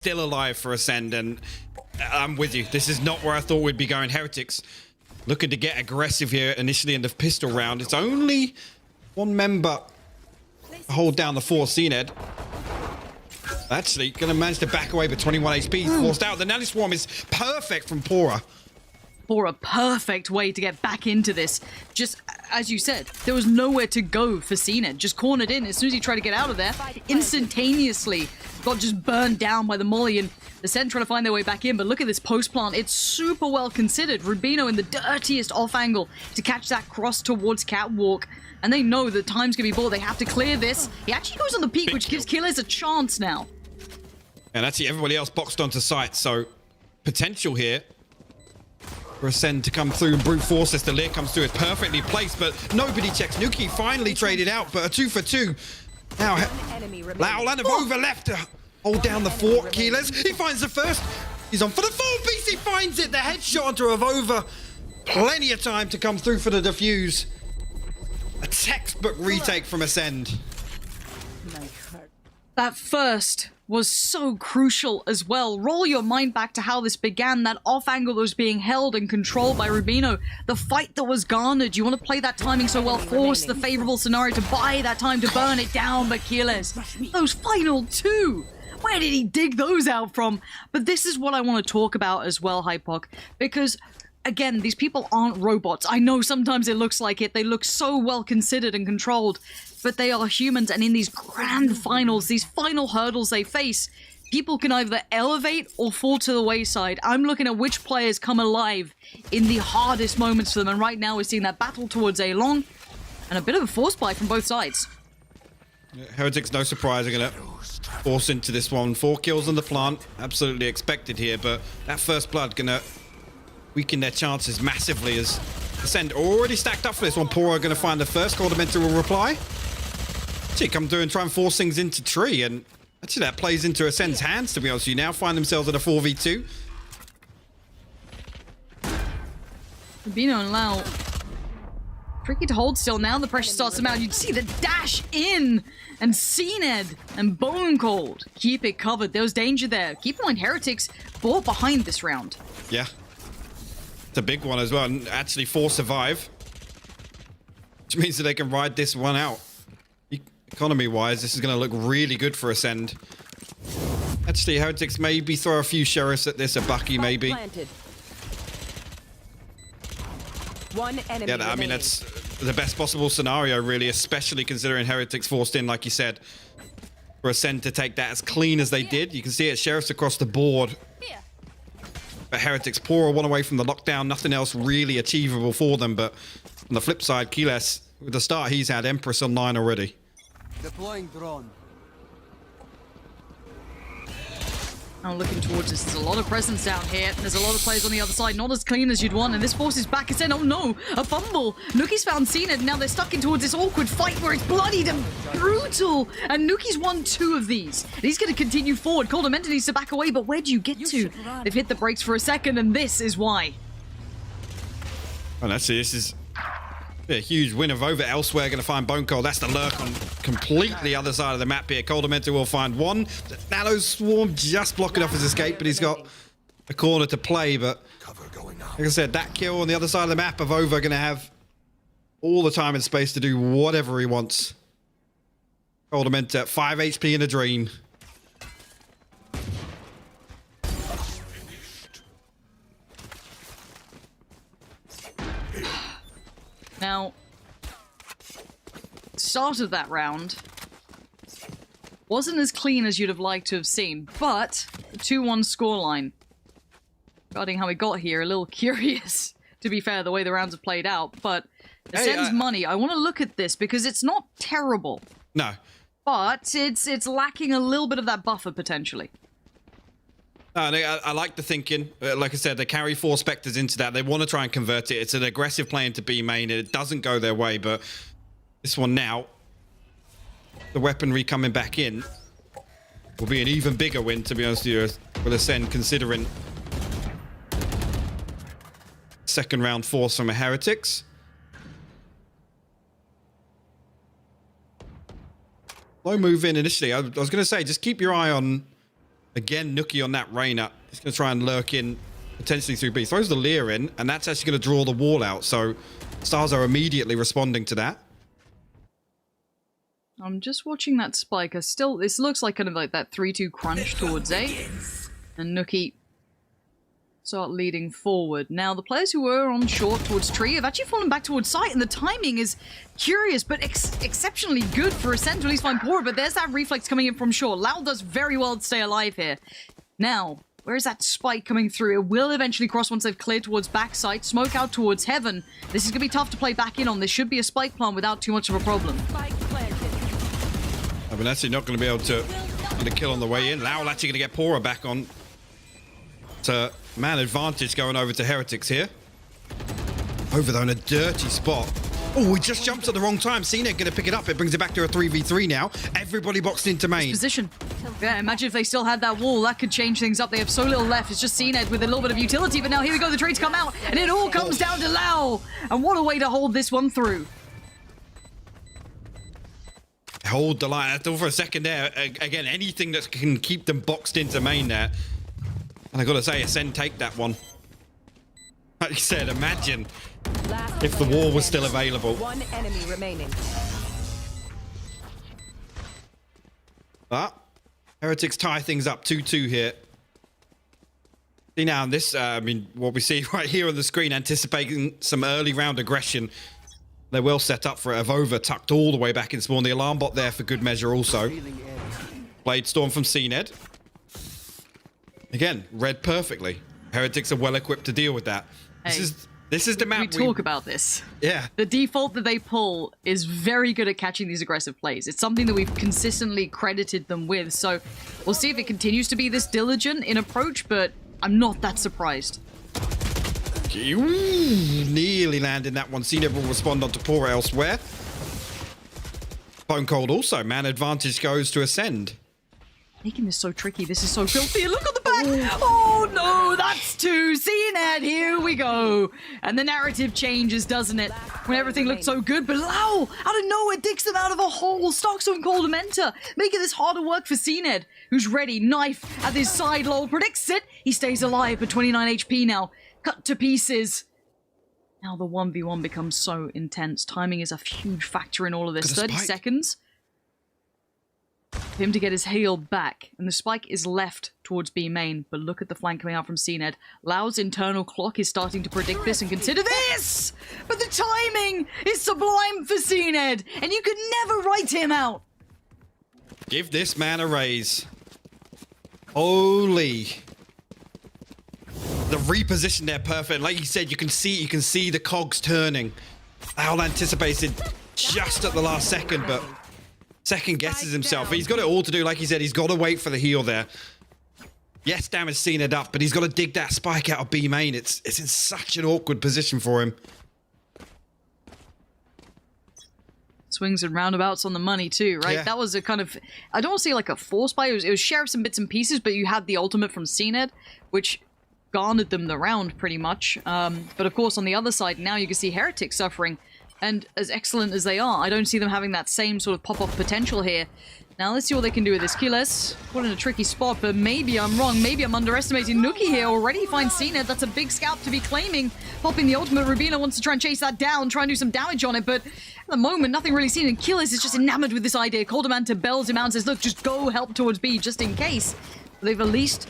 still alive for Ascend, and I'm with you. This is not where I thought we'd be going. Heretics looking to get aggressive here initially in the pistol round. It's only one member to hold down the 4 CNED. Actually, going to manage to back away, but 21 HP forced out. The Nanny Swarm is perfect from Pora. For a perfect way to get back into this. Just, as you said, there was nowhere to go for CNED. Just cornered in. As soon as he tried to get out of there, instantaneously got just burned down by the molly, and Ascend trying to find their way back in. But look at this post plant. It's super well considered. Rubino in the dirtiest off angle to catch that cross towards Catwalk. And they know that time's going to be bought. They have to clear this. He actually goes on the peak, which gives Killers a chance now. And actually everybody else boxed onto site, so potential here for Ascend to come through and brute force this. The Lear comes through, it's perfectly placed, but nobody checks. Nuki finally traded out, but a 2 for 2. Now, Laulan of over left to hold down the 4 Keylers. He finds the first. He's on for the 4 piece. He finds it. The headshot onto Avova. Plenty of time to come through for the defuse. A textbook retake from Ascend. That first was so crucial as well. Roll your mind back to how this began. That off angle that was being held and controlled by Rubino. The fight that was garnered. You want to play that timing so well. Force the favorable scenario to buy that time to burn it down. But Keyless, those final 2. Where did he dig those out from? But this is what I want to talk about as well, Hypok. Because again, these people aren't robots. I know sometimes it looks like it. They look so well considered and controlled, but they are humans, and in these grand finals, these final hurdles they face, people can either elevate or fall to the wayside. I'm looking at which players come alive in the hardest moments for them, and right now we're seeing that battle towards A long, and a bit of a force buy from both sides. Heretics, no surprise, are going to force into this one. 4 kills on the plant, absolutely expected here, but that first blood going to weaken their chances massively as Ascend already stacked up for this one. Pora going to find the first. Coordinator will reply. Actually, come through and try and force things into tree, and actually that plays into Ascend's hands, to be honest. You now find themselves in a 4v2. Rubino and Lau tricky to hold still. Now the pressure starts to mount. You'd see the dash in, and CNED and Bone Cold keep it covered. There was danger there. Keep in mind, Heretics bought behind this round. Yeah. It's a big one as well, and actually 4 survive, which means that they can ride this one out. Economy-wise, this is going to look really good for Ascend. Actually, Heretics maybe throw a few sheriffs at this, a Bucky maybe. One enemy yeah, I mean, that's the best possible scenario, really, especially considering Heretics forced in, like you said, for Ascend to take that as clean as they did. You can see it, sheriffs across the board. But Heretics, Pora one away from the lockdown, nothing else really achievable for them. But on the flip side, Keyless, with the start he's had, Empress online already. Deploying drone. Now looking towards this, there's a lot of presence down here. There's a lot of players on the other side, not as clean as you'd want, and this forces back Ascend. Oh no, a fumble. Nuki's found CNED, and now they're stuck in towards this awkward fight where it's bloodied and brutal. And Nuki's won 2 of these. And he's going to continue forward. Coldamenta needs to back away, but where do you get to? They've hit the brakes for a second, and this is why. And actually, this is a huge win of over elsewhere. Going to find Bone Cold. That's the lurk on completely other side of the map here. Coldamenta will find one. Nano Swarm just blocking off his escape, but he's got a corner to play. But like I said, that kill on the other side of the map of over going to have all the time and space to do whatever he wants. Coldamenta, 5 HP in a dream. Now, start of that round wasn't as clean as you'd have liked to have seen, but the 2-1 scoreline, regarding how we got here, a little curious, to be fair, the way the rounds have played out, but Ascend's money, I want to look at this because it's not terrible. No. But it's lacking a little bit of that buffer, potentially. I like the thinking. Like I said, they carry 4 Spectres into that. They want to try and convert it. It's an aggressive play into B main, and it doesn't go their way. But this one now, the weaponry coming back in, will be an even bigger win, to be honest with you, with Ascend, considering second round force from a Heretics. Low move in initially. I was going to say, just keep your eye on Again, Nuki on that Reyna. He's going to try and lurk in potentially through B. Throws the Leer in, and that's actually going to draw the wall out. So Stars are immediately responding to that. I'm just watching that spike. This looks like kind of like that 3-2 crunch towards A. And Nuki start leading forward. Now, the players who were on short towards tree have actually fallen back towards site, and the timing is curious, but exceptionally good for Ascent to at least find Pora, but there's that reflex coming in from short. Lau does very well to stay alive here. Now, where is that spike coming through? It will eventually cross once they've cleared towards backside. Smoke out towards heaven. This is going to be tough to play back in on. This should be a spike plant without too much of a problem. I mean, actually not going to be able to get a kill on the way in. Lau actually going to get Pora back on. So, man advantage going over to Heretics here. Over though in a dirty spot. Oh, he just jumps at the wrong time. Cena going to pick it up. It brings it back to a 3v3 now. Everybody boxed into main. Position. Yeah, imagine if they still had that wall. That could change things up. They have so little left. It's just Cena with a little bit of utility. But now here we go. The trades come out. And it all comes down to Lau. And what a way to hold this one through. Hold the line. I thought for a second there. Again, anything that can keep them boxed into main there. And I got to say, Ascend take that one. Like you said, imagine if the wall was still available. One enemy remaining. But Heretics tie things up 2-2 here. See now, this, I mean, what we see right here on the screen, anticipating some early round aggression. They're well set up for it. Avova tucked all the way back in spawn. The alarm bot there for good measure also. Blade Storm from CNED. Again, read perfectly. Heretics are well equipped to deal with that. Hey, this is the map we talk about this. Yeah. The default that they pull is very good at catching these aggressive plays. It's something that we've consistently credited them with. So we'll see if it continues to be this diligent in approach, but I'm not that surprised. Ooh, nearly landing that one. CNED will respond onto Pora elsewhere. Bone Cold also. Man advantage goes to Ascend. Making this so tricky. This is so filthy. And look on the back. Oh no, that's two. Seeing that, here we go. And the narrative changes, doesn't it? When everything looked so good, but Lau, out of nowhere, dicks them out of a hole. Stocks on Cold Mentor, making this harder work for CNED, who's ready. Knife at his side, Lol predicts it. He stays alive for 29 HP now. Cut to pieces. Now the 1v1 becomes so intense. Timing is a huge factor in all of this. 30 seconds for him to get his heal back, and the spike is left towards B main, but look at the flank coming out from CNED. Lau's internal clock is starting to predict this and consider this, but the timing is sublime for CNED, and you could never write him out. Give this man a raise. Holy. The reposition there perfect. Like you said, you can see the cogs turning. Lau anticipated just at the last second, but second guesses himself. He's got it all to do. Like he said, he's got to wait for the heal there. Yes, damage seen it up, but he's got to dig that spike out of B main. It's in such an awkward position for him. Swings and roundabouts on the money too, right? Yeah. That was a kind of, I don't want to say like a force buy. It was sheriffs and bits and pieces, but you had the ultimate from CNED, which garnered them the round pretty much. But of course, on the other side, now you can see Heretics suffering. And as excellent as they are, I don't see them having that same sort of pop-off potential here. Now, let's see what they can do with this. Keyless, put in a tricky spot, but maybe I'm wrong. Maybe I'm underestimating Nuki here. Already finds CNED. That's a big scalp to be claiming. Popping the ultimate. Rubino wants to try and chase that down, try and do some damage on it, but at the moment, nothing really seen. And Keyless is just enamored with this idea. Coldamanta bells him out and says, look, just go help towards B, just in case. They've at least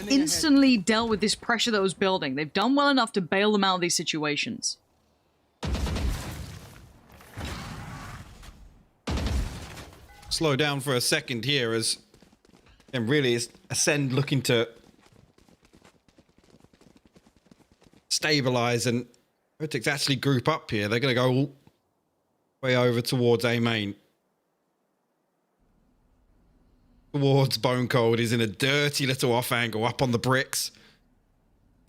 instantly dealt with this pressure that was building. They've done well enough to bail them out of these situations. Slow down for a second here as and really is Ascend looking to stabilize, and Heretics actually group up here. They're going to go all the way over towards A main. Towards Bone Cold. He's in a dirty little off angle up on the bricks.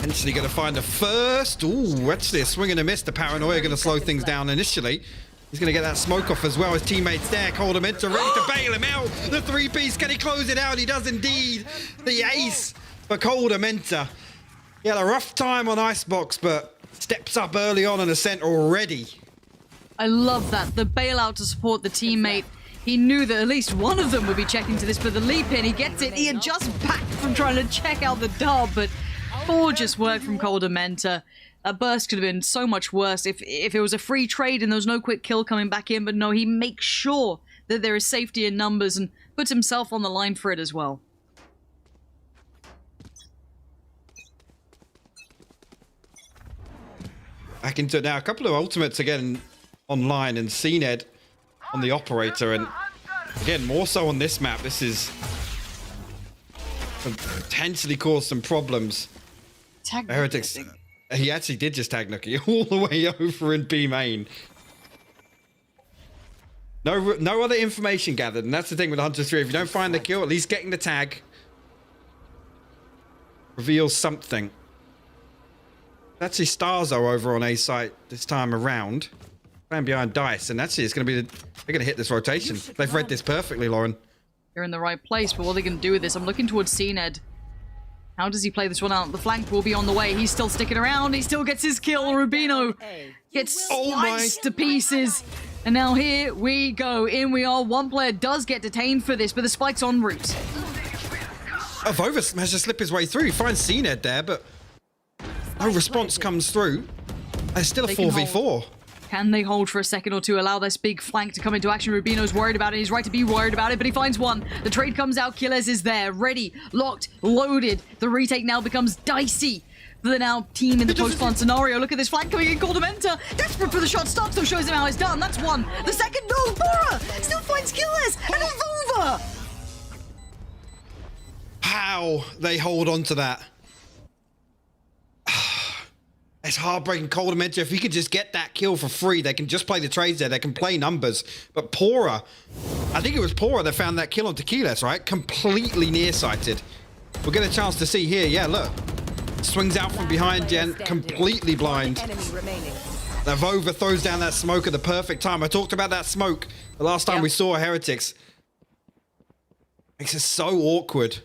Eventually going to find the first. Ooh, actually a swing and a miss. The paranoia going to slow things down initially. He's going to get that smoke off as well. His teammates there. Coldamenta ready to bail him out. The three-piece. Can he close it out? He does indeed. The ace for Coldamenta. He had a rough time on Icebox, but steps up early on in Ascent already. I love that. The bailout to support the teammate. He knew that at least one of them would be checking to this, but the leap in, he gets it. He had just backed from trying to check out the dub, but gorgeous work from KAZANAN. That burst could have been so much worse if it was a free trade and there was no quick kill coming back in, but no, he makes sure that there is safety in numbers and puts himself on the line for it as well. Back into it now. A couple of ultimates again online, and CNED on the operator, and again more so on this map. This is potentially cause some problems. Tag Heretics, he actually did just tag Nookie all the way over in B main. No other information gathered, and that's the thing with Hunter 3. If you don't find the kill, at least getting the tag reveals something. Actually, Starzo over on A site this time around, playing behind Dice, and actually it's going to be they're going to hit this rotation. They've read this perfectly, Lauren. They're in the right place, but what are they going to do with this? I'm looking towards CNED. How does he play this one out? The flank will be on the way. He's still sticking around. He still gets his kill. Rubino gets sliced to pieces. And now here we go. In we are. One player does get detained for this, but the spike's en route. Vova has to slip his way through. He finds CNED there, but no response comes through. There's still a 4v4. Can they hold for a second or two, allow this big flank to come into action? Rubino's worried about it. He's right to be worried about it, but he finds one. The trade comes out. Killers is there, ready, locked, loaded. The retake now becomes dicey for the now team in the post-plant scenario. Look at this flank coming in. KAZANAN, desperate for the shot. Starks though, shows him how it's done. That's one. The second, no, Bora still finds Killers, and it's over. How they hold on to that. It's heartbreaking. KAZANAN, if he could just get that kill for free, they can just play the trades there. They can play numbers. But Pora, I think it was Pora that found that kill on Tequilas, right? Completely nearsighted. We'll get a chance to see here. Yeah, look. Swings out from behind Jen, completely blind. Now Vova throws down that smoke at the perfect time. I talked about that smoke the last time we saw Heretics. Makes it so awkward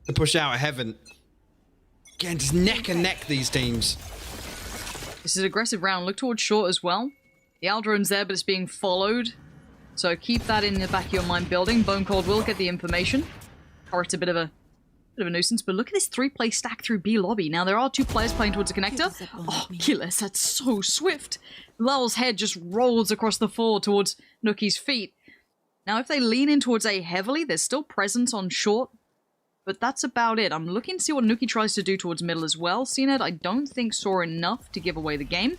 to push out of heaven. Again, just neck and neck, these teams. This is an aggressive round. Look towards short as well. The Aldron's there, but it's being followed. So keep that in the back of your mind building. Bone Cold will get the information. Or it's a bit of a nuisance, but look at this 3-play stack through B lobby. Now there are 2 players playing towards the connector. Oh, Killers, that's so swift. Lel's head just rolls across the floor towards Nookie's feet. Now if they lean in towards A heavily, there's still presence on short. But that's about it. I'm looking to see what Nookie tries to do towards middle as well. CNED, I don't think saw enough to give away the game.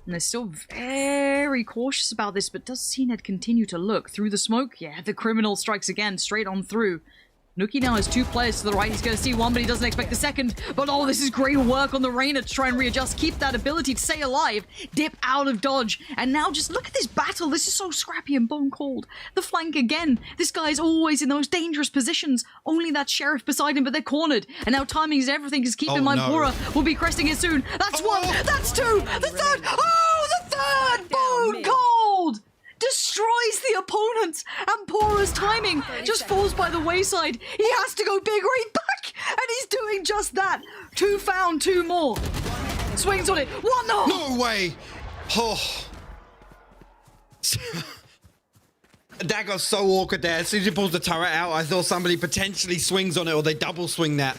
And they're still very cautious about this, but does CNED continue to look through the smoke? Yeah, the criminal strikes again, straight on through. Nookie now has 2 players to the right. He's going to see one, but he doesn't expect the second. But oh, this is great work on the Reyna to try and readjust, keep that ability to stay alive, dip out of dodge. And now just look at this battle. This is so scrappy and bone cold. The flank again. This guy is always in the most dangerous positions. Only that sheriff beside him, but they're cornered. And now timing is everything. Just keep in mind, Bora will be cresting it soon. That's one. That's 2. The third. Oh, the third. Bone cold. Destroys the opponents, and Pora's timing just falls by the wayside. He has to go big right back, and he's doing just that. 2 found, 2 more. Swings on it. 1 no. No way. Oh. That got so awkward there. As soon as he pulls the turret out, I thought somebody potentially swings on it, or they double swing that.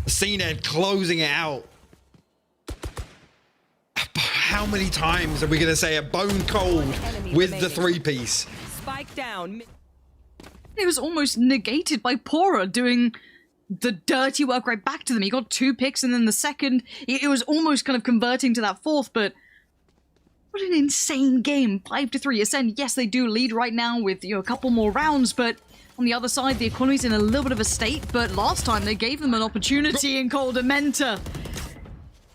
CNED closing it out. How many times are we going to say a bone cold with the 3-piece? Spike down. It was almost negated by Pora doing the dirty work right back to them. He got 2 picks, and then the second, it was almost kind of converting to that 4th, but what an insane game. 5-3. Ascend, yes, they do lead right now with a couple more rounds, but on the other side, the economy's in a little bit of a state, but last time they gave them an opportunity in KAZANAN.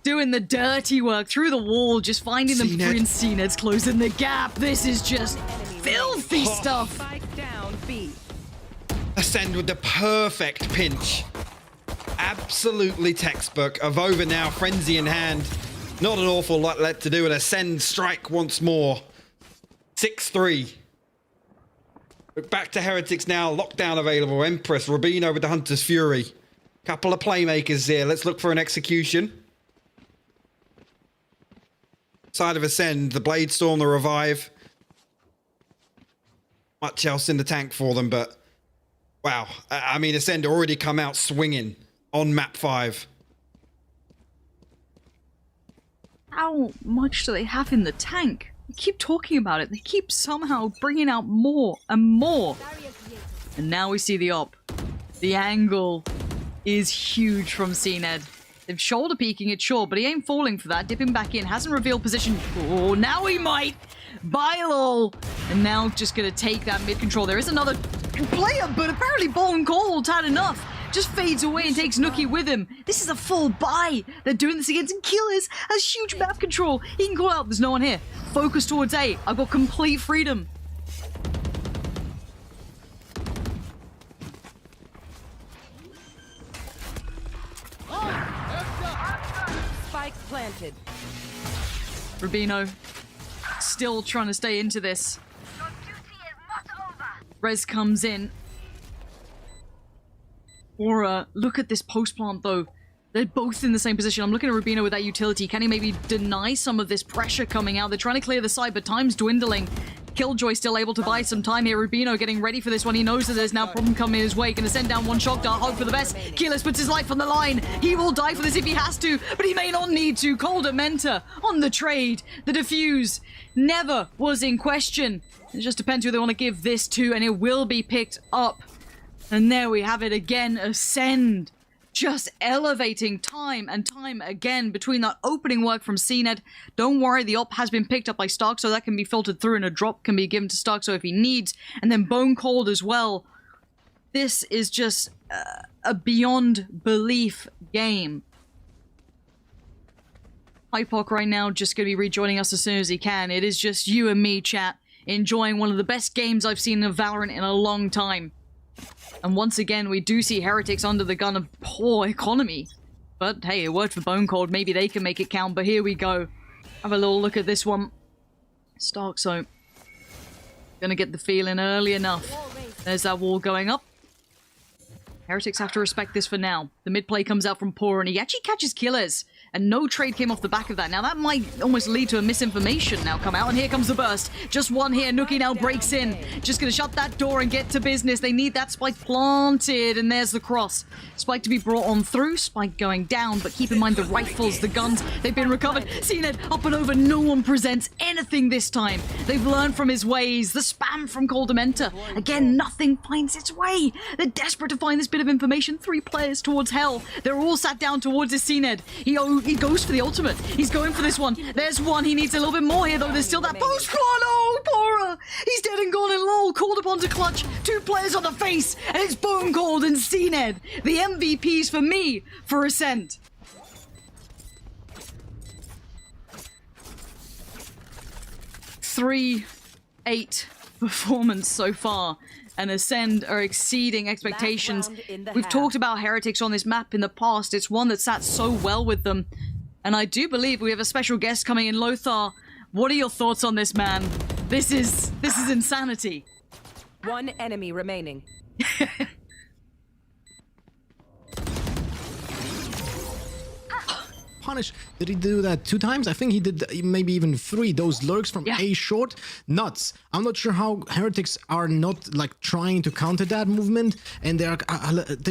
Doing the dirty work through the wall, just finding them free, and CNED's closing the gap. This is just filthy stuff. Spike down, B. Ascend with the perfect pinch. Absolutely textbook. Avova now, frenzy in hand. Not an awful lot left to do, and Ascend strike once more. 6-3. Back to Heretics now. Lockdown available. Empress, Rubino with the Hunter's Fury. Couple of playmakers here. Let's look for an execution. Side of Ascend, the Blade Storm, the Revive. much else in the tank for them, but wow. I mean, Ascend already come out swinging on map 5. How much do they have in the tank? They keep talking about it. They keep somehow bringing out more and more. And now we see the op. The angle is huge from CNED. They've shoulder peeking it, sure, but he ain't falling for that. Dipping back in, hasn't revealed position. Oh, now he might. Bylol. And now just gonna take that mid control. There is another player, but apparently Bone Cold had enough. Just fades away and takes Nookie with him. This is a full buy. They're doing this against Killers. Has huge map control. He can call out. There's no one here. Focus towards A. I've got complete freedom. Spike planted. Rubino still trying to stay into this. Rez comes in. Aura, look at this post plant though. They're both in the same position. I'm looking at Rubino with that utility. Can he maybe deny some of this pressure coming out? They're trying to clear the side, but time's dwindling. Killjoy still able to buy some time here. Rubino getting ready for this one. He knows that there's now problem coming his way. Gonna send down one shock dart, hope for the best. Keyless puts his life on the line. He will die for this if he has to, but he may not need to. Colder Menta on the trade. The defuse never was in question. It just depends who they want to give this to, and it will be picked up. And there we have it again, Ascend. Just elevating time and time again between that opening work from CNED. Don't worry, the op has been picked up by Stark, so that can be filtered through and a drop can be given to Stark, so if he needs. And then Bone Cold as well. This is just a beyond belief game. Hypoc right now just going to be rejoining us as soon as he can. It is just you and me, chat, enjoying one of the best games I've seen of Valorant in a long time. And once again, we do see Heretics under the gun of poor economy. But hey, a word for Bone Cold. Maybe they can make it count, but here we go. Have a little look at this one. Stark, so gonna get the feeling early enough. There's that wall going up. Heretics have to respect this for now. The mid play comes out from Poor, and he actually catches Killers. And no trade came off the back of that. Now that might almost lead to a misinformation now come out. And here comes the burst. Just one here. Nookie now breaks in. Just going to shut that door and get to business. They need that spike planted. And there's the cross. Spike to be brought on through. Spike going down. But keep in mind the rifles, the guns, they've been recovered. CNED up and over. No one presents anything this time. They've learned from his ways. The spam from Coldamenta. Again, nothing finds its way. They're desperate to find this bit of information. 3 players towards hell. They're all sat down towards his CNED. He goes for the ultimate. He's going for this one. There's one. He needs a little bit more here, though. There's still that post claw. Oh, Pora! He's dead and gone and lol. Called upon to clutch. 2 players on the face. And it's Bone Cold and CNED. The MVPs for me for Ascent. Three, 8 performance so far. And Ascend are exceeding expectations. We've talked about Heretics on this map in the past. It's one that sat so well with them. And I do believe we have a special guest coming in, Lothar. What are your thoughts on this, man? This is insanity. 1 enemy remaining. Punish. Did he do that 2 times? I think he did maybe even 3. Those lurks from A short, nuts. I'm not sure how Heretics are not like trying to counter that movement, and they're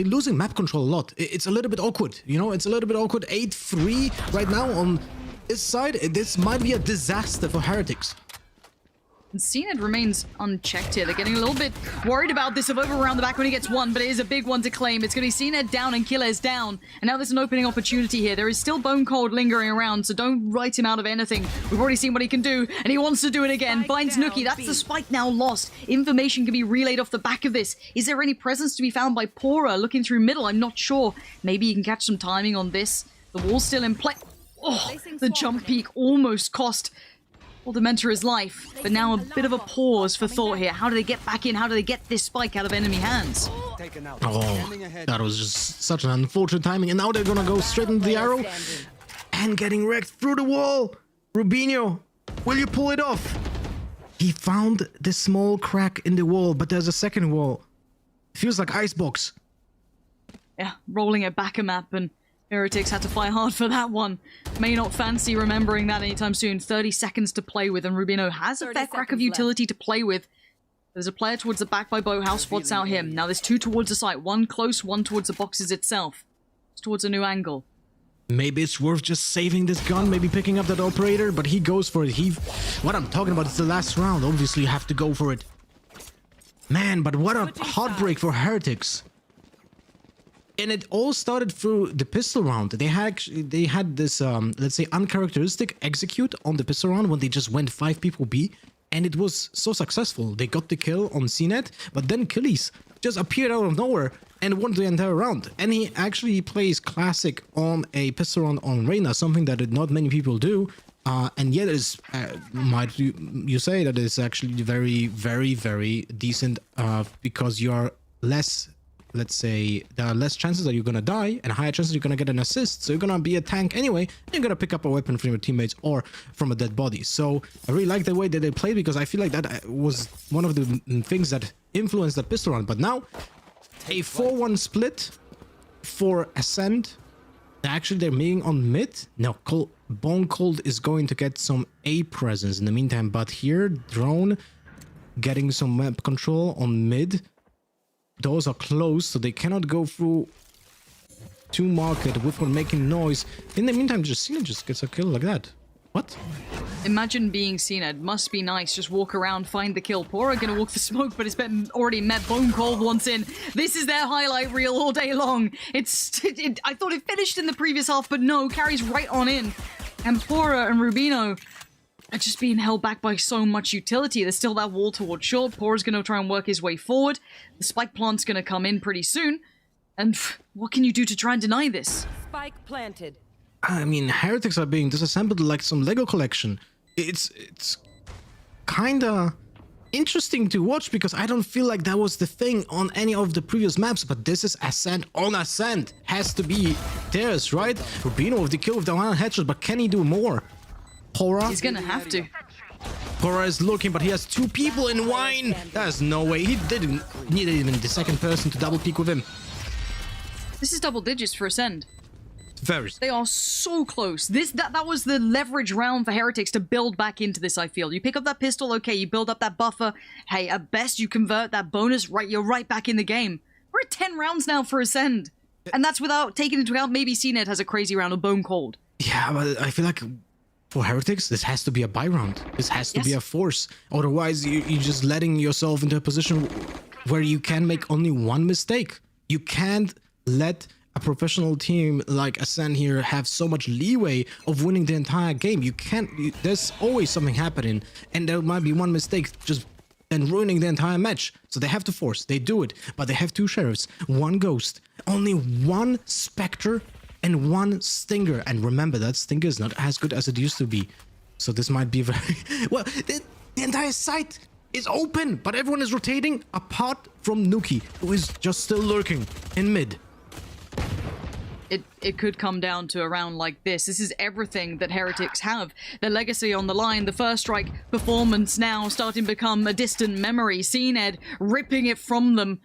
losing map control a lot. It's a little bit awkward, you know. It's a little bit awkward. 8-3 right now on this side. This might be a disaster for Heretics. And CNED remains unchecked here. They're getting a little bit worried about this of over around the back when he gets one, but it is a big one to claim. It's going to be CNED down and Killers down. And now there's an opening opportunity here. There is still Bone Cold lingering around, so don't write him out of anything. We've already seen what he can do, and he wants to do it again. Finds Nookie. That's the spike now lost. Information can be relayed off the back of this. Is there any presence to be found by Pora looking through middle? I'm not sure. Maybe you can catch some timing on this. The wall's still in play. Oh, the jump peak almost cost Coldamenta his life, but now a bit of a pause for thought here. How do they get back in? How do they get this spike out of enemy hands? Oh, that was just such an unfortunate timing. And now they're gonna go straight into the arrow and getting wrecked through the wall. Rubino, will you pull it off? He found this small crack in the wall, but there's a second wall. Feels like icebox. Yeah, rolling it back a map, and Heretics had to fight hard for that one. May not fancy remembering that anytime soon. 30 seconds to play with, and Rubino has a fair crack of utility to play with. There's a player towards the back by Boathouse, spots out him. Now there's two towards the site. One close, one towards the boxes itself. It's towards a new angle. Maybe it's worth just saving this gun, maybe picking up that operator, but he goes for it. What I'm talking about is the last round. Obviously, you have to go for it. Man, but what a heartbreak for Heretics. And it all started through the pistol round. They had this, let's say, uncharacteristic execute on the pistol round when they just went 5 people B. And it was so successful. They got the kill on CNET, but then Killies just appeared out of nowhere and won the entire round. And he actually plays classic on a pistol round on Reyna, something that not many people do. And yet is, might you say that it's actually very, very, very decent because you are less, let's say, there are less chances that you're gonna die and higher chances you're gonna get an assist. So you're gonna be a tank anyway, and you're gonna pick up a weapon from your teammates or from a dead body. So I really like the way that they played because I feel like that was one of the things that influenced that pistol round. But now, a 4-1 split for Ascend. Actually, they're meeting on mid. Now, Bone Cold is going to get some A presence in the meantime, but here, Drone getting some map control on mid. Those are closed, so they cannot go through to market without making noise. In the meantime, Cena just gets a kill like that. What? Imagine being Cena. It must be nice. Just walk around, find the kill. Pora gonna walk the smoke, but it's been already met Bone Cold once in. This is their highlight reel all day long. I thought it finished in the previous half, but no, carries right on in. And Pora and Rubino are just being held back by so much utility. There's still that wall towards short. Pora's gonna try and work his way forward. The spike plant's gonna come in pretty soon. And what can you do to try and deny this? Spike planted. I mean, Heretics are being disassembled like some Lego collection. It's kinda interesting to watch because I don't feel like that was the thing on any of the previous maps, but this is Ascent on Ascent. Has to be theirs, right? Rubino with the kill with the one headshot, but can he do more? Pora? He's gonna have to. Pora is looking, but he has 2 people in wine. There's no way. He didn't need even the second person to double peek with him. This is double digits for Ascend. Very. They are so close. That was the leverage round for Heretics to build back into this, I feel. You pick up that pistol, okay, you build up that buffer. Hey, at best you convert that bonus, right, you're right back in the game. We're at 10 rounds now for Ascend. And that's without taking into account maybe CNET has a crazy round of Bone Cold. Yeah, but I feel like for Heretics, this has to be a buy round. This has to be a force. Otherwise, you're just letting yourself into a position where you can make only one mistake. You can't let a professional team like Ascend here have so much leeway of winning the entire game. You can't, there's always something happening, and there might be one mistake just then ruining the entire match. So they have to force, they do it, but they have 2 sheriffs, 1 ghost, only 1 spectre, and 1 stinger. And remember, that stinger is not as good as it used to be. So this might be very well, the entire site is open, but everyone is rotating apart from Nuki, who is just still lurking in mid. It could come down to a round like this. This is everything that Heretics have. Their legacy on the line, the first strike performance now starting to become a distant memory. CNED ripping it from them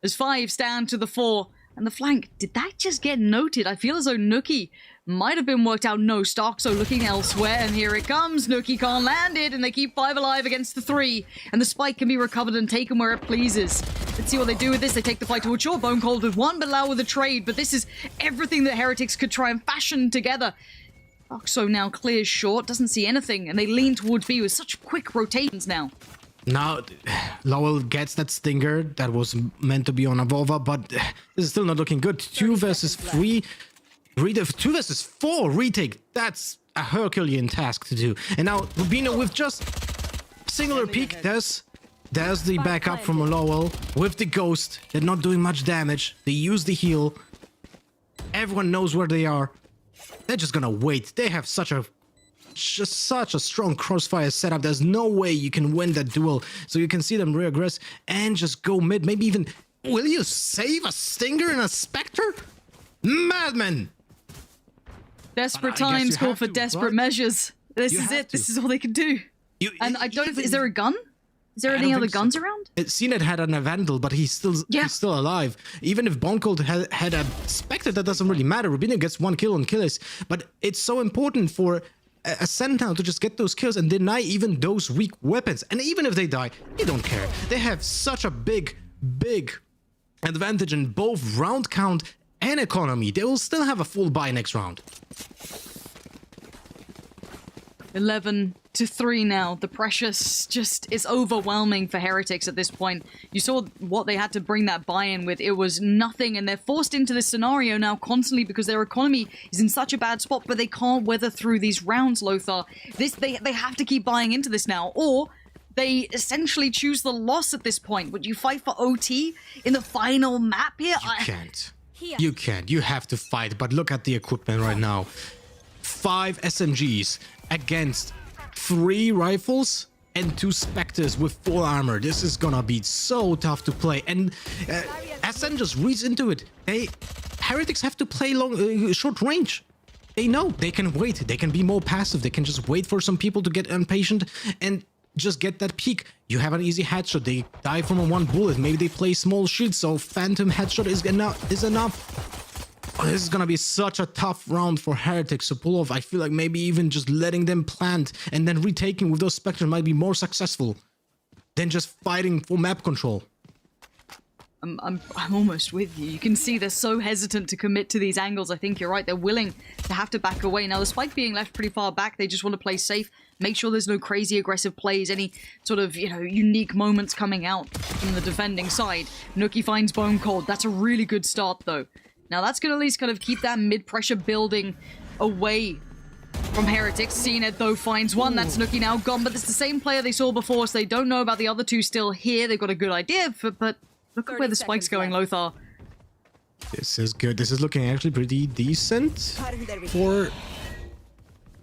as 5 stand to the 4. And the flank, did that just get noted? I feel as though Nuki might have been worked out. No, Starkso looking elsewhere, and here it comes. Nuki can't land it, and they keep 5 alive against the 3. And the spike can be recovered and taken where it pleases. Let's see what they do with this. They take the fight towards shore. Bone Cold with 1, but Lau with a trade. But this is everything that Heretics could try and fashion together. Starkso now clears short, doesn't see anything, and they lean towards B with such quick rotations now. Now, Lowell gets that stinger that was meant to be on Avova, but this is still not looking good. 2 versus 3. 2 versus 4 retake. That's a Herculean task to do. And now, Rubino with just singular peek. There's the backup from Lowell with the ghost. They're not doing much damage. They use the heal. Everyone knows where they are. They're just gonna wait. They have such a strong crossfire setup. There's no way you can win that duel. So you can see them regress and just go mid. Maybe even, will you save a stinger and a spectre? Madman! Desperate times call for desperate measures. This is it. This is all they can do. And I don't know, is there a gun? Is there any other guns around? CNET had a Vandal, but he's still alive. Even if Boncold had a Spectre, that doesn't really matter. Rubino gets 1 kill on Killis, but it's so important for Ascend now to just get those kills and deny even those weak weapons. And even if they die, they don't care. They have such a big advantage in both round count and economy. They will still have a full buy next round. 11-3 now. The pressure just is overwhelming for Heretics at this point. You saw what they had to bring that buy-in with. It was nothing, and they're forced into this scenario now constantly because their economy is in such a bad spot, but they can't weather through these rounds, Lothar. They have to keep buying into this now, or they essentially choose the loss at this point. Would you fight for OT in the final map here? You can't. You can't. You have to fight, but look at the equipment right now. 5 SMGs against 3 rifles and 2 Spectres with full armor. This is gonna be so tough to play. And Ascend just reads into it. Heretics have to play short range. They know they can wait. They can be more passive. They can just wait for some people to get impatient and just get that peak. You have an easy headshot. They die from a 1 bullet. Maybe they play small shield, so phantom headshot is enough. Oh, this is gonna be such a tough round for Heretics to pull off. I feel like maybe even just letting them plant and then retaking with those Spectres might be more successful than just fighting for map control. I'm almost with you. You can see they're so hesitant to commit to these angles. I think you're right. They're willing to have to back away. Now, despite being left pretty far back, they just want to play safe, make sure there's no crazy aggressive plays, any sort of, unique moments coming out from the defending side. Nookie finds Bone Cold. That's a really good start, though. Now, that's going to at least kind of keep that mid-pressure building away from Heretics. CNED, though, finds one. That's Nookie now gone, but it's the same player they saw before, so they don't know about the other 2 still here. They've got a good idea, but look at where the spike's going, Lothar. This is good. This is looking actually pretty decent for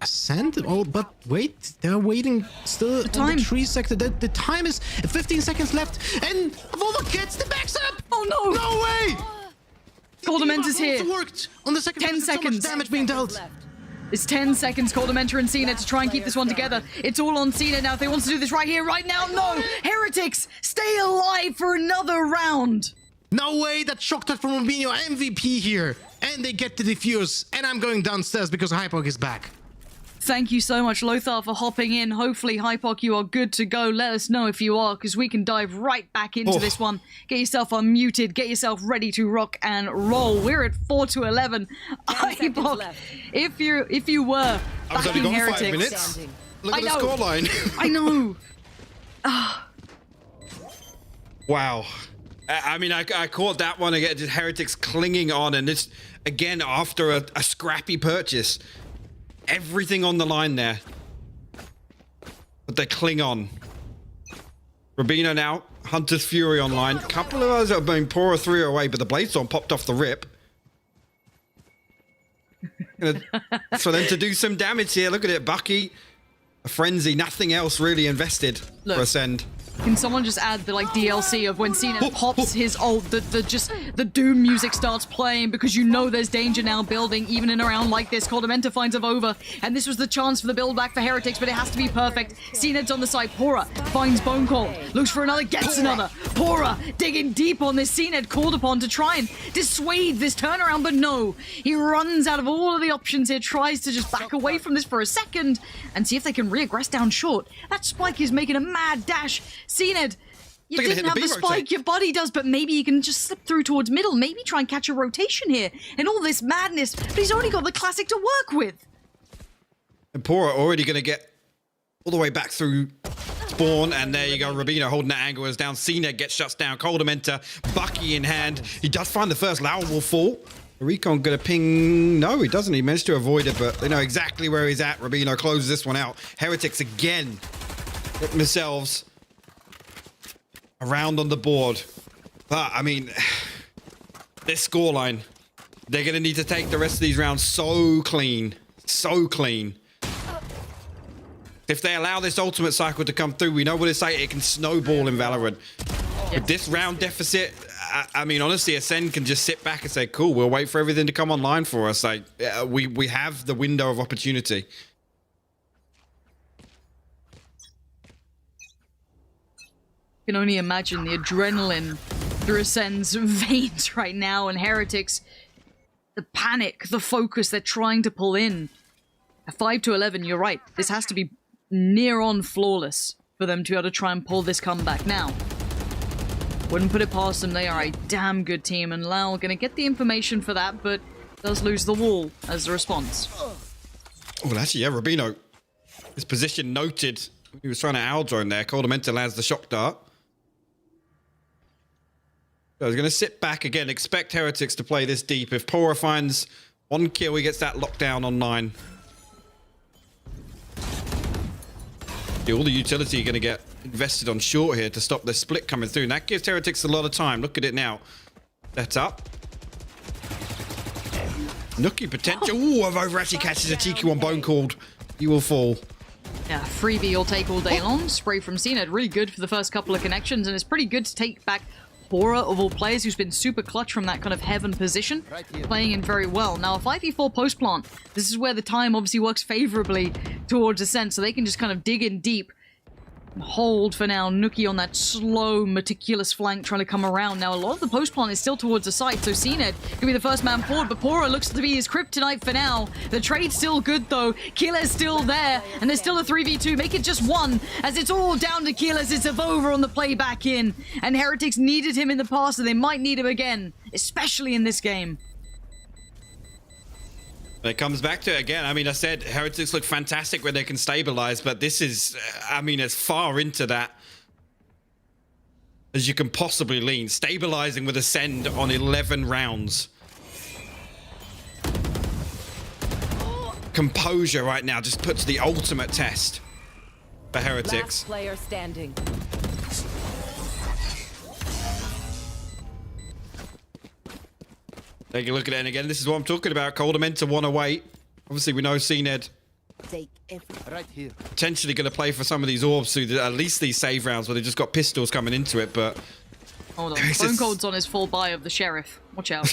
Ascent. Oh, but wait, they're waiting still on the 3 sector. The time is 15 seconds left, and Volvo gets the backs up. Oh, no. No way. Coldament is here. Worked. On the second 10 seconds. So much damage being dealt. It's 10 seconds, Coldamenter and Cena to try and keep this one together. It's all on Cena now. If they want to do this right here, right now, no! Heretics, stay alive for another round! No way, that shock touch from Rubinho, MVP here. And they get the defuse. And I'm going downstairs because Hypok is back. Thank you so much, Lothar, for hopping in. Hopefully, Hypok, you are good to go. Let us know if you are, because we can dive right back into this one. Get yourself unmuted, get yourself ready to rock and roll. We're at 4-11. Hypok, if you were backing Heretics... 5 minutes. Look at the scoreline. I know. Wow. I mean, I caught that one again, just Heretics clinging on, and this, again, after a scrappy purchase. Everything on the line there. But they cling on. Rubino now. Hunter's Fury online. Couple of others have been Pora 3 away, but the Bladestorm popped off the rip. For them to do some damage here. Look at it. Bucky. A Frenzy. Nothing else really invested for Ascend. Can someone just add the DLC of when Cena pops his ult, the Doom music starts playing because you know there's danger now building, even in a round like this. Coldamenta finds a Vova, and this was the chance for the build back for Heretics, but it has to be perfect. Cened's on the side. Pora finds Bone Call, looks for another, gets another. Pora digging deep on this. Cened called upon to try and dissuade this turnaround, but no. He runs out of all of the options here, tries to just back away from this for a second and see if they can re-aggress down short. That Spike is making a mad dash. Cened, you didn't have the spike, your body does, but maybe you can just slip through towards middle, maybe try and catch a rotation here, and all this madness, but he's only got the classic to work with. And Pora already going to get all the way back through spawn, and there you go, Rubino holding that angle as down. Cena gets shuts down, Coldamenta, Bucky in hand. He does find the first allowable fall. The Recon gonna ping, no he doesn't, he managed to avoid it, but they know exactly where he's at. Rubino closes this one out. Heretics again, get themselves around on the board. But, I mean, this scoreline, they're going to need to take the rest of these rounds so clean. So clean. If they allow this ultimate cycle to come through, we know what it's like. It can snowball in Valorant. With this round deficit, I mean, honestly, Ascend can just sit back and say, cool, we'll wait for everything to come online for us. Like, we have the window of opportunity. Can only imagine the adrenaline through Ascend's veins right now, and Heretics, the panic, the focus they're trying to pull in. At 5-11, you're right. This has to be near on flawless for them to be able to try and pull this comeback. Now, wouldn't put it past them. They are a damn good team, and Lau gonna get the information for that, but does lose the wall as the response. Well, actually, yeah, Rubino. His position noted. He was trying to owl drone there. Coldamenta lands the shock dart. So he's going to sit back again. Expect Heretics to play this deep. If Pora finds one kill, he gets that lockdown on 9. All the utility going to get invested on short here to stop the split coming through. And that gives Heretics a lot of time. Look at it now. Set up. Nookie potential. Ooh, Avova actually catches a cheeky one. Bone called. You will fall. Yeah, freebie you'll take all day long. Spray from CNED, really good for the first couple of connections, and it's pretty good to take back Pora of all players, who's been super clutch from that kind of heaven position, playing in very well. Now, a 5v4 post plant, this is where the time obviously works favorably towards Ascent, so they can just kind of dig in deep. Hold for now. Nookie on that slow, meticulous flank trying to come around. Now, a lot of the post plant is still towards the side, so CNED can be the first man forward, but Pora looks to be his kryptonite for now. The trade's still good, though. Keeler's still there, and there's still a 3v2. Make it just one, as it's all down to Keeler's. It's Avova on the play back in, and Heretics needed him in the past, and they might need him again, especially in this game. It comes back to it again. I mean, I said Heretics look fantastic when they can stabilize, but this is, I mean, as far into that as you can possibly lean. Stabilizing with Ascend on 11 rounds. Composure right now just puts the ultimate test for Heretics. Last player standing. Take a look at it, and again, this is what I'm talking about. Coldamenta 1 away. Obviously, we know CNED Right here. potentially going to play for some of these orbs through at least these save rounds where they've just got pistols coming into it, but... Hold on, phone code's on his full buy of the Sheriff. Watch out.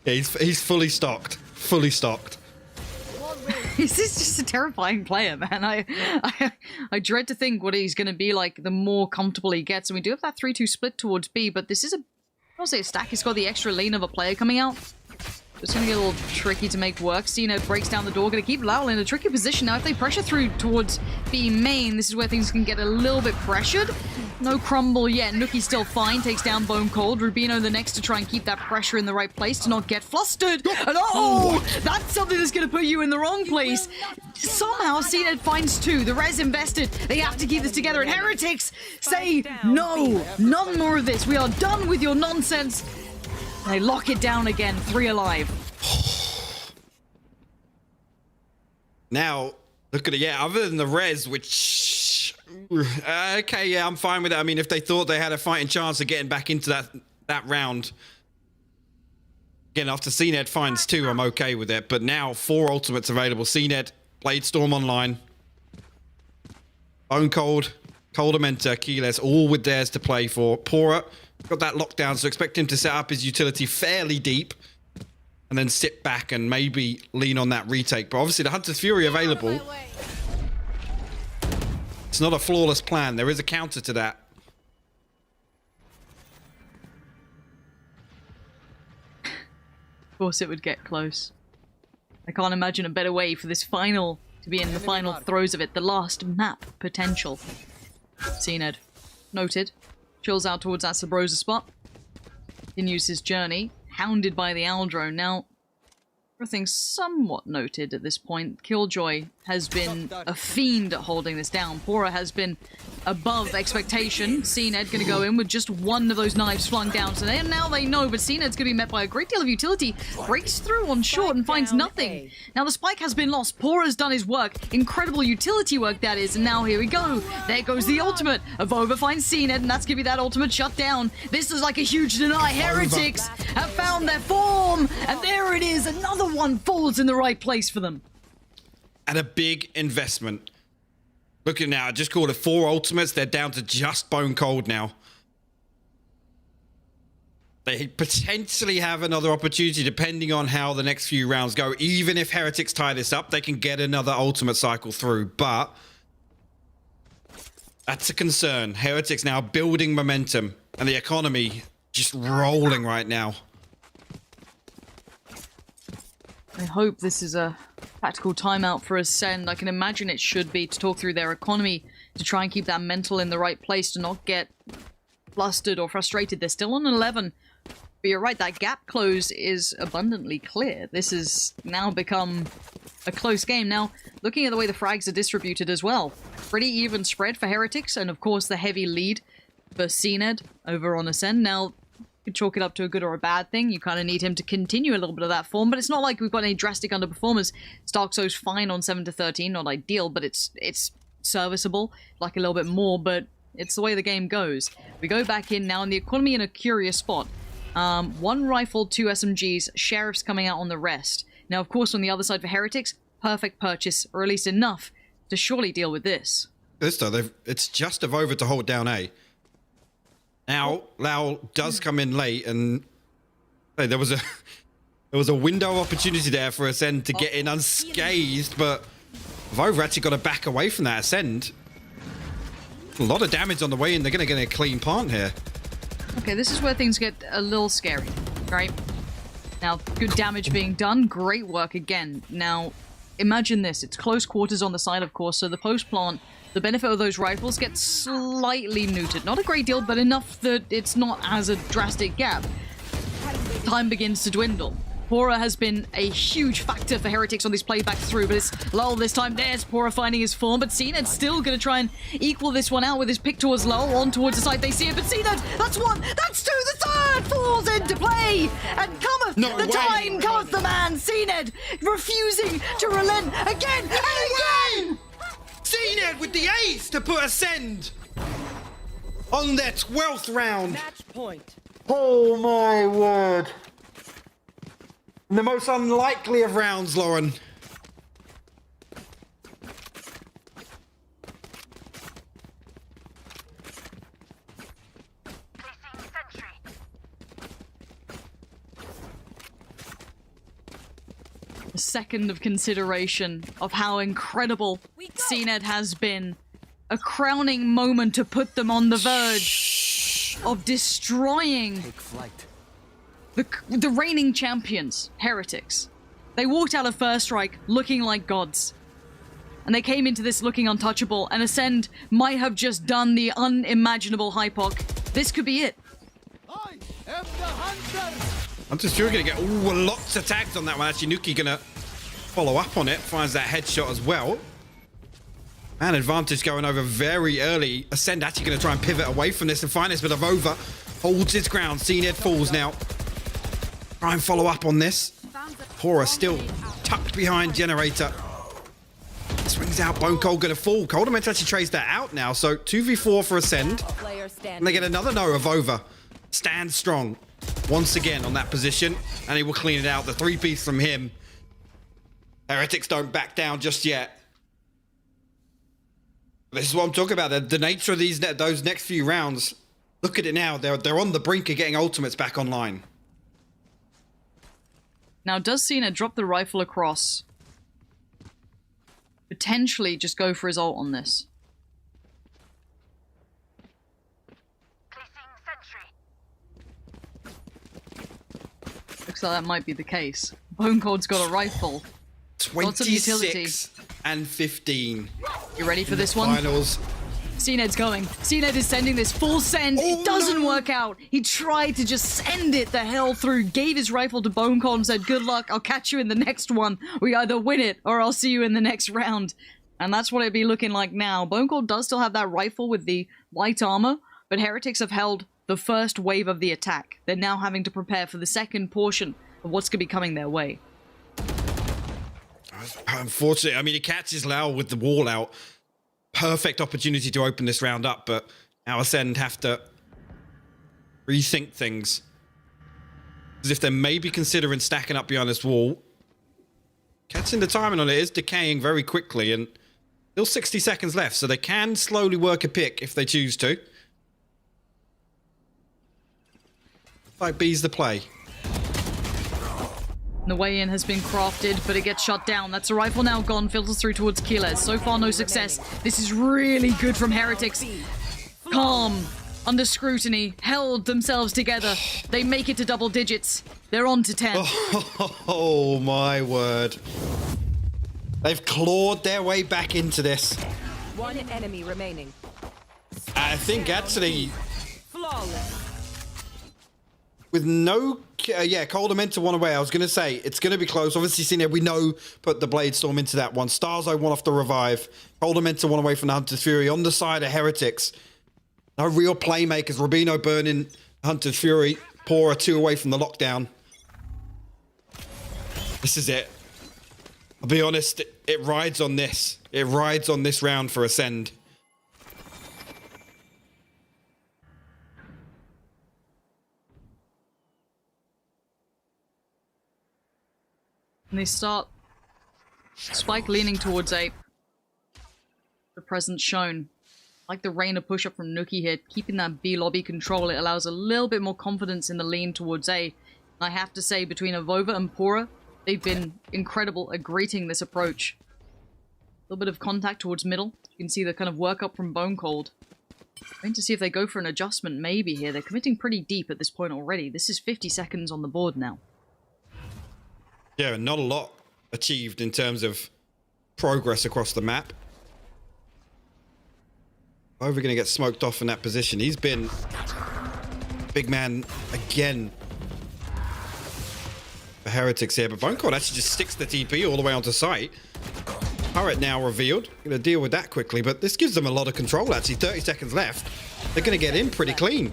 Yeah, he's fully stocked. Fully stocked. This is just a terrifying player, man. I dread to think what he's going to be like the more comfortable he gets. And we do have that 3-2 split towards B, but this is a... I'll say a stack. He's got the extra lane of a player coming out. It's going to get a little tricky to make work. CNED breaks down the door. Going to keep Lowell in a tricky position. Now, if they pressure through towards B main, this is where things can get a little bit pressured. No crumble yet. Nookie's still fine. Takes down Bone Cold. Rubino the next to try and keep that pressure in the right place to not get flustered. And oh! That's something that's going to put you in the wrong place. Somehow, CNED finds 2. The res invested. They have to keep this together. And Heretics say, no, none more of this. We are done with your nonsense. They lock it down again, 3 alive. Now, look at it. Yeah, other than the res, which... okay, yeah, I'm fine with it. I mean, if they thought they had a fighting chance of getting back into that round... Again, after CNED finds 2, I'm okay with it. But now, 4 ultimates available. CNED, Blade Storm online. Bone Cold, Coldamenta, Keyless, all with theirs to play for. Pora got that lockdown, so expect him to set up his utility fairly deep and then sit back and maybe lean on that retake. But obviously the Hunter's Fury available. It's not a flawless plan. There is a counter to that. Of course it would get close. I can't imagine a better way for this final to be in the final throes of it. The last map potential. CNED. Noted. Chills out towards that Sabrosa spot. Continues his journey. Hounded by the owl drone. Now, everything's somewhat noted at this point. Killjoy has been a fiend at holding this down. Pora has been above expectation. CNED going to go in with just one of those knives flung down. So now they know, but CNED's going to be met by a great deal of utility. Breaks through on short and finds nothing. Now the spike has been lost. Pora's done his work. Incredible utility work that is. And now here we go. There goes the ultimate. Avova finds CNED, and that's going to be that ultimate shut down. This is like a huge deny. Heretics have found their form. And there it is. Another one falls in the right place for them. And a big investment. Look at now, I just called it 4 ultimates. They're down to just Bone Cold now. They potentially have another opportunity depending on how the next few rounds go. Even if Heretics tie this up, they can get another ultimate cycle through. But that's a concern. Heretics now building momentum and the economy just rolling right now. I hope this is a Tactical timeout for Ascend. I can imagine it should be to talk through their economy, to try and keep that mental in the right place, to not get flustered or frustrated. They're still on 11. But you're right, that gap close is abundantly clear. This has now become a close game. Now, looking at the way the frags are distributed as well, pretty even spread for Heretics, and of course the heavy lead for CNED over on Ascend. Now, you could chalk it up to a good or a bad thing. You kind of need him to continue a little bit of that form, but it's not like we've got any drastic underperformers. Starkso's fine on 7-13, not ideal, but it's serviceable, like a little bit more, but it's the way the game goes. We go back in now, and the economy in a curious spot. 1 rifle, 2 SMGs, Sheriff's coming out on the rest. Now, of course, on the other side for Heretics, perfect purchase, or at least enough to surely deal with this. This though, it's just of over to hold down A. Now, Lau does come in late, and hey, there was a window of opportunity there for Ascend to get in unscathed, but Vova actually got to back away from that Ascend. A lot of damage on the way in. They're going to get a clean plant here. Okay, this is where things get a little scary, right? Now, good damage being done. Great work again. Now, imagine this. It's close quarters on the side, of course, so the post-plant, the benefit of those rifles gets slightly neutered. Not a great deal, but enough that it's not as a drastic gap. Time begins to dwindle. Pora has been a huge factor for Heretics on this playback through, but it's Lull this time. There's Pora finding his form, but CNED's still going to try and equal this one out with his pick towards Lull, on towards the side they see it, but CNED, that's 1, that's 2, the third falls into play, and cometh the time, cometh the man, CNED refusing to relent again and again! CNED with the ace to put Ascend on their 12th round. Match point. Oh my word. In the most unlikely of rounds, Lauren. A second of consideration of how incredible CNED has been. A crowning moment to put them on the verge of destroying the reigning champions, Heretics. They walked out of First Strike looking like gods. And they came into this looking untouchable, and Ascend might have just done the unimaginable hypoc. This could be it. I am the hunter. Hunter's Fury going to get lots of tags on that one. Actually, Nuki going to follow up on it. Finds that headshot as well. Man, advantage going over very early. Ascend actually going to try and pivot away from this and find this bit of over. Holds his ground. CNED falls now. Try and follow up on this. Pora still tucked behind Generator. Swings out. Bone Cold going to fall. Cold meant to actually trace that out now. So 2v4 for Ascend. And they get another no of over. Stand strong once again on that position. And he will clean it out. The 3-piece from him. Heretics don't back down just yet. This is what I'm talking about. The nature of those next few rounds. Look at it now. They're on the brink of getting ultimates back online. Now, does CNED drop the rifle across? Potentially just go for his ult on this. Looks like that might be the case. Bone Cold's got a rifle. Lots of utility. 26 and 15. You ready for this one? Finals. CNED's going. CNED is sending this full send. It doesn't work out. He tried to just send it the hell through, gave his rifle to Bone Cold and said, good luck, I'll catch you in the next one. We either win it or I'll see you in the next round. And that's what it'd be looking like now. Bone Cold does still have that rifle with the light armor, but Heretics have held the first wave of the attack. They're now having to prepare for the second portion of what's going to be coming their way. Unfortunately, I mean, he catches Lau with the wall out. Perfect opportunity to open this round up, but now Ascend have to rethink things. As if they're maybe considering stacking up behind this wall. Catching the timing on it is decaying very quickly, and still 60 seconds left, so they can slowly work a pick if they choose to. Like B's the play. The way in has been crafted, but it gets shut down. That's a rifle now gone, filters through towards Keyless. So far, no success. This is really good from Heretics. Calm, under scrutiny, held themselves together. They make it to double digits. They're on to 10. Oh my word. They've clawed their way back into this. One enemy remaining. I think actually Flawless. with no... yeah, Coldamenta one away. I was going to say, it's going to be close. Obviously, seen it. We know put the Blade Storm into that one. Starzo one off the revive. Coldamenta one away from the Hunter's Fury. On the side of Heretics, no real playmakers. Rubino burning Hunter's Fury. Pora 2 away from the lockdown. This is it. I'll be honest, it rides on this. It rides on this round for Ascend. And they start Spike leaning towards A. The presence shown. Like the Rainer push-up from Nuki here, keeping that B lobby control, it allows a little bit more confidence in the lean towards A. And I have to say, between Avova and Pora, they've been incredible at greeting this approach. A little bit of contact towards middle. You can see the kind of work up from Bone Cold. Going to see if they go for an adjustment maybe here. They're committing pretty deep at this point already. This is 50 seconds on the board now. Yeah, not a lot achieved in terms of progress across the map. Over going to get smoked off in that position. He's been big man again for Heretics here, but Bone Cold actually just sticks the TP all the way onto site. Turret now revealed. Going to deal with that quickly, but this gives them a lot of control actually. 30 seconds left. They're going to get in pretty clean.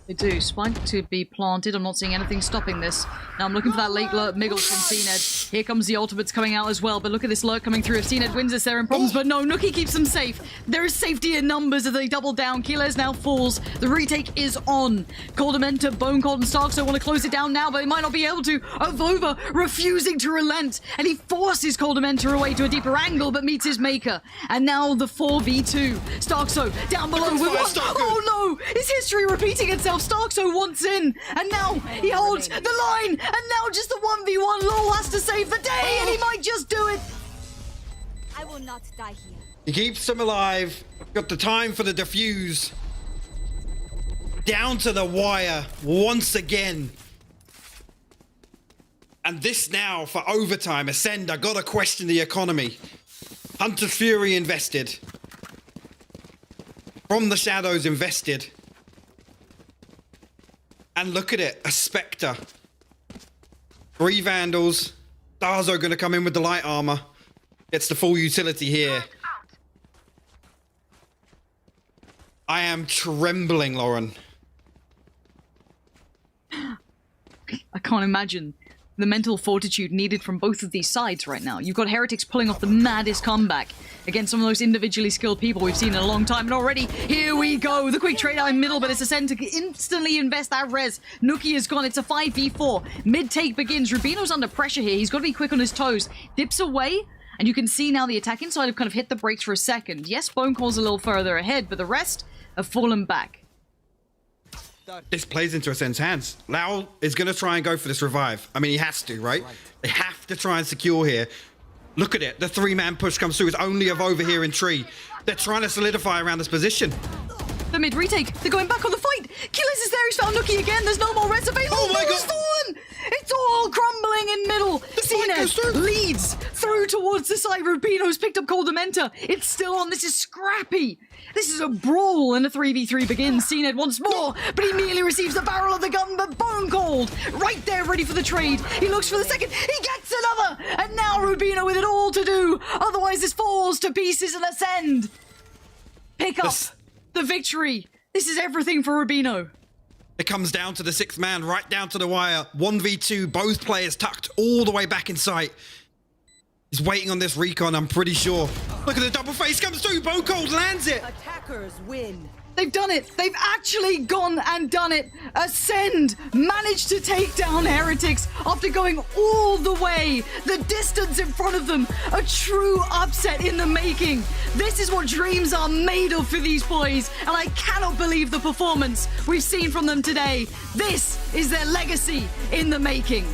They do. Spike to be planted. I'm not seeing anything stopping this. Now I'm looking for that late lurk Miggle from CNED. Here comes the ultimates coming out as well, but look at this lurk coming through. If CNED wins this, they're in problems, but no, Nuki keeps them safe. There is safety in numbers as they double down. Keyless now falls. The retake is on. Coldamenta, Bone Cold, and Starkso want to close it down now, but they might not be able to. Avova refusing to relent, and he forces Coldamenta away to a deeper angle, but meets his maker. And now the 4v2. Starkso down below with one. Oh no! Is history repeating itself? Starkso wants in, and now he holds the line, and now just the 1v1. Lol has to save the day, and he might just do it. I will not die here. He keeps them alive. Got the time for the defuse. Down to the wire once again. And this now for overtime. Ascend, I gotta question the economy. Hunter's Fury invested. From the shadows invested. And look at it, a Spectre. 3 Vandals. Starzo gonna come in with the light armor. Gets the full utility here. I am trembling, Lauren. I can't imagine the mental fortitude needed from both of these sides right now. You've got Heretics pulling off the maddest comeback against some of those individually skilled people we've seen in a long time. And already, here we go. The quick trade out in middle, but it's Ascend to instantly invest that res. Nuki is gone. It's a 5v4. Mid-take begins. Rubino's under pressure here. He's got to be quick on his toes. Dips away, and you can see now the attacking side have kind of hit the brakes for a second. Yes, Bone Cold's a little further ahead, but the rest have fallen back. This plays into Ascend's hands. Lau is going to try and go for this revive. I mean, he has to, right? They have to try and secure here. Look at it. The 3-man push comes through. It's only of over here in tree. They're trying to solidify around this position. The mid retake. They're going back on the fight. Killis is there. He's found Nuki again. There's no more res available. Oh my God. Fallen. It's all crumbling in middle. CNED leads through towards the side. Rubino's picked up Coldamenta. It's still on. This is scrappy. This is a brawl, and a 3v3 begins. CNED once more, but he immediately receives the barrel of the gun, but Bone Cold right there ready for the trade. He looks for the second. He gets another, and now Rubino with it all to do. Otherwise, this falls to pieces and Ascend. Pick up the victory. This is everything for Rubino. It comes down to the 6th man, right down to the wire. 1v2, both players tucked all the way back in sight. He's waiting on this recon, I'm pretty sure. Look at the double face comes through. Bone Cold lands it. Attackers win. They've done it. They've actually gone and done it. Ascend managed to take down Heretics after going all the way. The distance in front of them. A true upset in the making. This is what dreams are made of for these boys. And I cannot believe the performance we've seen from them today. This is their legacy in the making.